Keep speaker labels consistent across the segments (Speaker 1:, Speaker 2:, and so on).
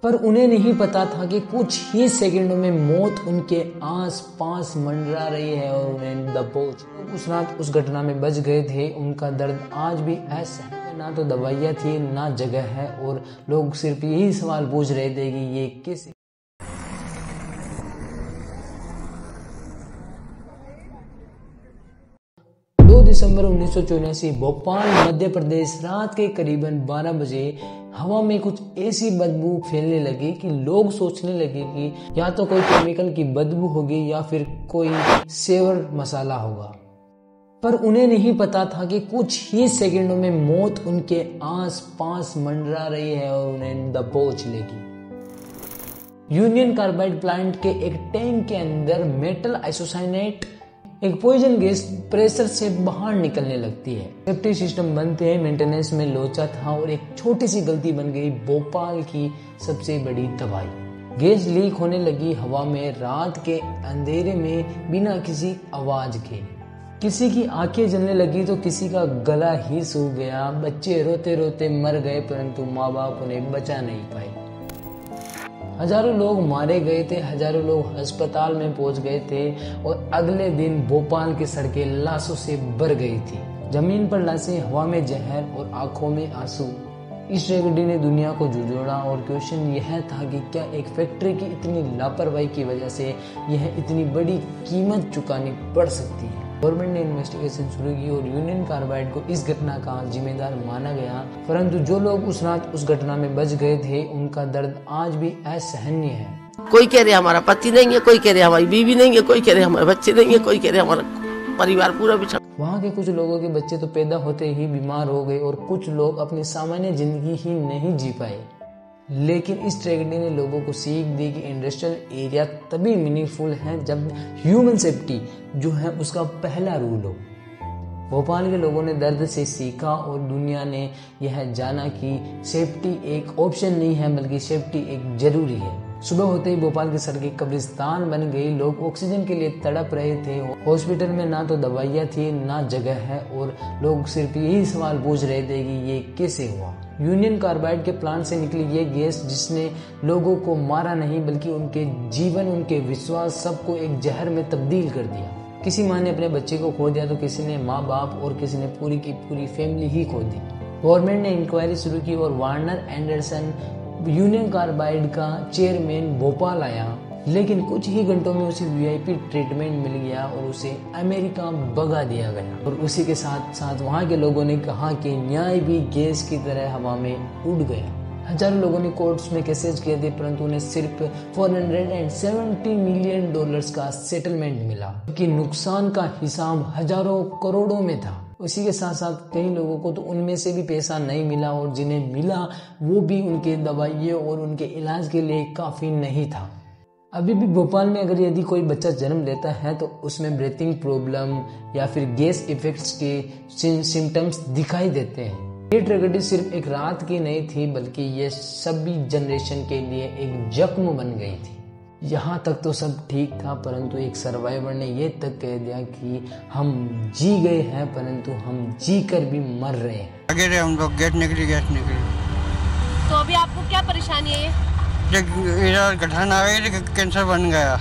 Speaker 1: पर उन्हें नहीं पता था कि कुछ ही सेकंडों में मौत उनके आस पास मंडरा रही है और उन्हें दबोच। उस रात उस घटना में बच गए थे, उनका दर्द आज भी ऐसा है। ना तो दवाइयाँ थी, ना जगह है, और लोग सिर्फ यही सवाल पूछ रहे थे कि ये किस। 2 दिसंबर 1984 भोपाल मध्य प्रदेश। रात के करीबन 12 बजे हवा में कुछ ऐसी बदबू फैलने लगी कि लोग सोचने लगे कि या तो कोई केमिकल की बदबू होगी या फिर कोई सेवर मसाला होगा। पर उन्हें नहीं पता था कि कुछ ही सेकंडों में मौत उनके आस पास मंडरा रही है और उन्हें दबोच लेगी। यूनियन कार्बाइड प्लांट के एक टैंक के अंदर मेटल आइसोसाइनेट, एक पॉइजन गैस प्रेशर से बाहर निकलने लगती है। सेफ्टी सिस्टम बनते हैं, मेंटेनेंस में लोचा था और एक छोटी सी गलती बन गई भोपाल की सबसे बड़ी तबाही। गैस लीक होने लगी हवा में, रात के अंधेरे में, बिना किसी आवाज के। किसी की आंखें जलने लगी तो किसी का गला ही सूख गया। बच्चे रोते रोते मर गए, परंतु माँ बाप उन्हें बचा नहीं पाए। हजारों लोग मारे गए थे, हजारों लोग अस्पताल में पहुंच गए थे और अगले दिन भोपाल की सड़कें लाशों से भर गई थी। जमीन पर लाशें, हवा में जहर और आंखों में आंसू। इस ट्रेजेडी ने दुनिया को झुंझोड़ा और क्वेश्चन यह था कि क्या एक फैक्ट्री की इतनी लापरवाही की वजह से यह इतनी बड़ी कीमत चुकानी पड़ सकती है। गवर्नमेंट ने इन्वेस्टिगेशन शुरू की और यूनियन कार्बाइड को इस घटना का जिम्मेदार माना गया, परंतु जो लोग उस रात उस घटना में बच गए थे उनका दर्द आज भी असहनीय है।
Speaker 2: कोई कह रहे हमारा पति नहीं है, कोई कह रहे हमारी बीवी नहीं है, कोई कह रहे हमारे बच्चे नहीं है, कोई कह रहे हमारा परिवार पूरा बिछड़।
Speaker 1: वहाँ के कुछ लोगों के बच्चे तो पैदा होते ही बीमार हो गए और कुछ लोग अपनी सामान्य जिंदगी ही नहीं जी पाए। लेकिन इस ट्रेजेडी ने लोगों को सीख दी कि इंडस्ट्रियल एरिया तभी मीनिंगफुल है जब ह्यूमन सेफ्टी जो है उसका पहला रूल हो। भोपाल के लोगों ने दर्द से सीखा और दुनिया ने यह जाना कि सेफ्टी एक ऑप्शन नहीं है बल्कि सेफ्टी एक जरूरी है। सुबह होते ही भोपाल की सड़कें कब्रिस्तान बन गई। लोग ऑक्सीजन के लिए तड़प रहे थे। हॉस्पिटल में ना तो दवाइयाँ थी, ना जगह है, और लोग सिर्फ यही सवाल पूछ रहे थे कि ये कैसे हुआ। यूनियन कार्बाइड के प्लांट से निकली ये गैस जिसने लोगों को मारा नहीं बल्कि उनके जीवन, उनके विश्वास, सबको एक जहर में तब्दील कर दिया। किसी माँ ने अपने बच्चे को खो दिया तो किसी ने माँ बाप और किसी ने पूरी की पूरी फैमिली ही खो दी। गवर्नमेंट ने इंक्वायरी शुरू की और वार्नर एंडरसन यूनियन कार्बाइड का चेयरमैन भोपाल आया, लेकिन कुछ ही घंटों में उसे वीआईपी ट्रीटमेंट मिल गया और उसे अमेरिका भगा दिया गया। और उसी के साथ साथ वहाँ के लोगों ने कहा कि न्याय भी गैस की तरह हवा में उड़ गया। हजारों लोगों ने कोर्ट्स में केसेस किए थे, परंतु उन्हें सिर्फ $470 मिलियन का सेटलमेंट मिला, कि नुकसान का हिसाब हजारों करोड़ों में था। उसी के साथ साथ कई लोगों को तो उनमें से भी पैसा नहीं मिला और जिन्हें मिला वो भी उनके दवाइयों और उनके इलाज के लिए काफी नहीं था। अभी भी भोपाल में अगर यदि कोई बच्चा जन्म लेता है तो उसमें ब्रीथिंग प्रॉब्लम या फिर गैस इफेक्ट्स के सिम्टम्स दिखाई देते हैं। ये ट्रेजेडी सिर्फ एक रात की नहीं थी बल्कि ये सभी जनरेशन के लिए एक जख्म बन गई थी। यहाँ तक तो सब ठीक था, परंतु एक सर्वाइवर ने ये तक कह दिया कि हम जी गए हैं परंतु हम जी कर भी मर रहे हैं।
Speaker 3: आगे रहे हम लोग, गैस निकली।
Speaker 4: तो अभी आपको क्या परेशानी है?
Speaker 3: ये गठन आ गई, कैंसर बन गया।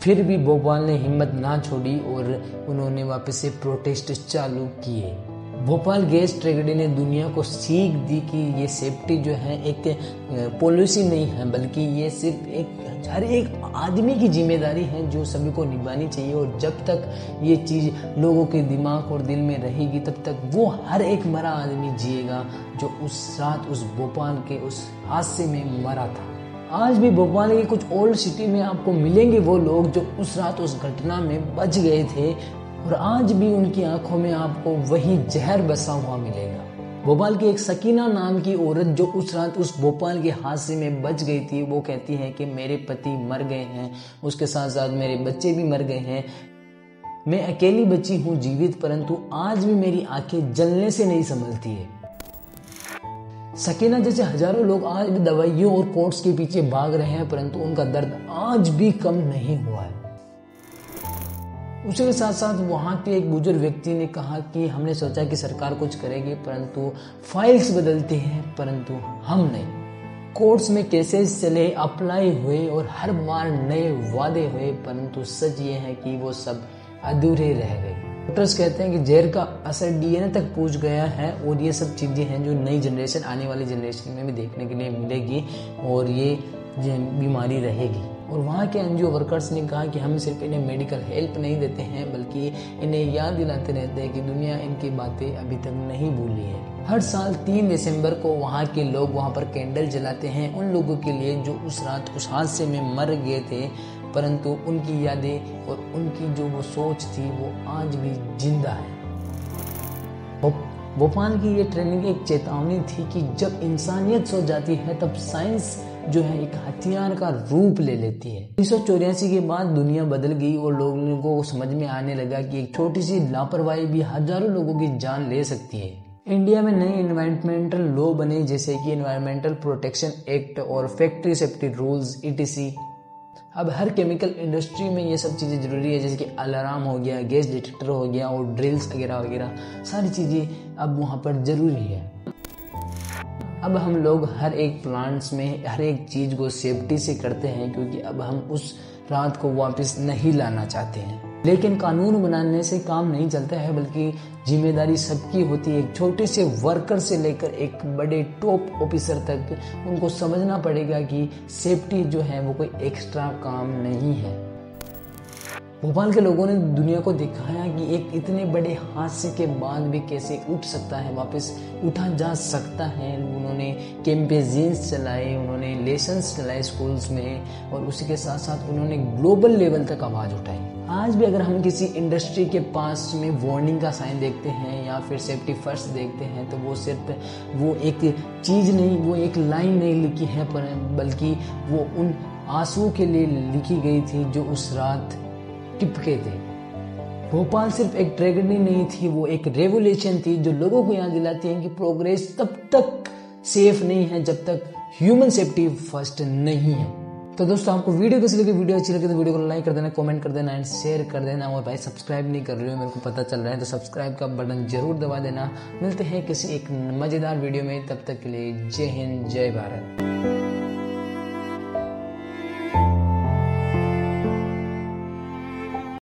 Speaker 1: फिर भी भोपाल ने हिम्मत ना छोड़ी और उन्होंने वापस से प्रोटेस्ट चालू किए। भोपाल गैस ट्रेजेडी ने दुनिया को सीख दी कि ये सेफ्टी जो है एक पॉलिसी नहीं है बल्कि ये सिर्फ हर एक आदमी की जिम्मेदारी है जो सभी को निभानी चाहिए। और जब तक ये चीज़ लोगों के दिमाग और दिल में रहेगी तब तक वो हर एक मरा आदमी जिएगा जो उस रात उस भोपाल के उस हादसे में मरा था। आज भी भोपाल की कुछ ओल्ड सिटी में आपको मिलेंगे वो लोग जो उस रात उस घटना में बच गए थे और आज भी उनकी आंखों में आपको वही जहर बसा हुआ मिलेगा। भोपाल की एक सकीना नाम की औरत जो उस रात उस भोपाल के हादसे में बच गई थी, वो कहती है कि मेरे पति मर गए हैं, उसके साथ साथ मेरे बच्चे भी मर गए हैं, मैं अकेली बची हूँ जीवित, परंतु आज भी मेरी आंखें जलने से नहीं संभलती है। सकीना जैसे हजारों लोग आज भी दवाइयों और कोर्ट्स के पीछे भाग रहे हैं परंतु उनका दर्द आज भी कम नहीं हुआ है। उसी के साथ साथ वहाँ के एक बुजुर्ग व्यक्ति ने कहा कि हमने सोचा कि सरकार कुछ करेगी परंतु फाइल्स बदलती हैं परंतु हम नहीं। कोर्ट्स में केसेस चले, अप्लाई हुए और हर बार नए वादे हुए, परंतु सच ये है कि वो सब अधूरे रह गए। डॉक्टर्स कहते हैं कि जहर का असर डीएनए तक पहुंच गया है और ये सब चीज़ें हैं जो नई जनरेशन, आने वाली जनरेशन में भी देखने के लिए मिलेगी और ये बीमारी रहेगी। और वहाँ के एनजीओ वर्कर्स ने कहा कि हम सिर्फ इन्हें मेडिकल हेल्प नहीं देते हैं, बल्कि इन्हें याद दिलाते रहते हैं कि दुनिया इनकी बातें अभी तक नहीं भूली है। हर साल 3 दिसंबर को वहाँ के लोग वहाँ पर कैंडल जलाते हैं उन लोगों के लिए जो उस रात उस हादसे में मर गए थे, परंतु उनकी यादें और उनकी जो वो सोच थी वो आज भी जिंदा है। भोपाल की ये ट्रेनिंग एक चेतावनी थी कि जब इंसानियत सो जाती है तब साइंस जो है एक हथियार का रूप ले लेती है। 1984 के बाद दुनिया बदल गई और लोगों को समझ में आने लगा कि एक छोटी सी लापरवाही भी हजारों लोगों की जान ले सकती है। इंडिया में नए एनवायरमेंटल लॉ बने जैसे कि एनवायरमेंटल प्रोटेक्शन एक्ट और फैक्ट्री सेफ्टी रूल्स etc। अब हर केमिकल इंडस्ट्री में ये सब चीज़ें ज़रूरी है, जैसे कि अलार्म हो गया, गैस डिटेक्टर हो गया और ड्रिल्स वगैरह वगैरह सारी चीज़ें अब वहाँ पर ज़रूरी है। अब हम लोग हर एक प्लांट्स में हर एक चीज़ को सेफ्टी से करते हैं क्योंकि अब हम उस रात को वापस नहीं लाना चाहते हैं। लेकिन कानून बनाने से काम नहीं चलता है, बल्कि जिम्मेदारी सबकी होती है। एक छोटे से वर्कर से लेकर एक बड़े टॉप ऑफिसर तक उनको समझना पड़ेगा कि सेफ्टी जो है वो कोई एक्स्ट्रा काम नहीं है। भोपाल के लोगों ने दुनिया को दिखाया कि एक इतने बड़े हादसे के बाद भी कैसे उठ सकता है, वापस उठा जा सकता है। उन्होंने कैंपेन्स चलाए, उन्होंने लेसन्स चलाए स्कूल्स में और उसी के साथ साथ उन्होंने ग्लोबल लेवल तक आवाज़ उठाई। आज भी अगर हम किसी इंडस्ट्री के पास में वार्निंग का साइन देखते हैं या फिर सेफ्टी फर्स्ट देखते हैं तो वो सिर्फ वो एक चीज़ नहीं, वो एक लाइन नहीं लिखी है, बल्कि वो उन आंसुओं के लिए लिखी गई थी जो उस रात टिपके थे। भोपाल सिर्फ एक ट्रेजेडी नहीं थी, वो एक रेवोल्यूशन थी जो लोगों को याद दिलाती है कि प्रोग्रेस तब तक सेफ नहीं है जब तक ह्यूमन सेफ्टी फर्स्ट नहीं है। तो दोस्तों आपको वीडियो कैसी लगी? वीडियो अच्छी लगी तो वीडियो को लाइक कर देना, कमेंट कर देना एंड शेयर कर देना। और भाई सब्सक्राइब नहीं कर रहे हो, मेरे को पता चल रहा है, तो सब्सक्राइब का बटन जरूर दबा देना। मिलते हैं किसी एक मज़ेदार वीडियो में, तब तक के लिए जय हिंद जय भारत।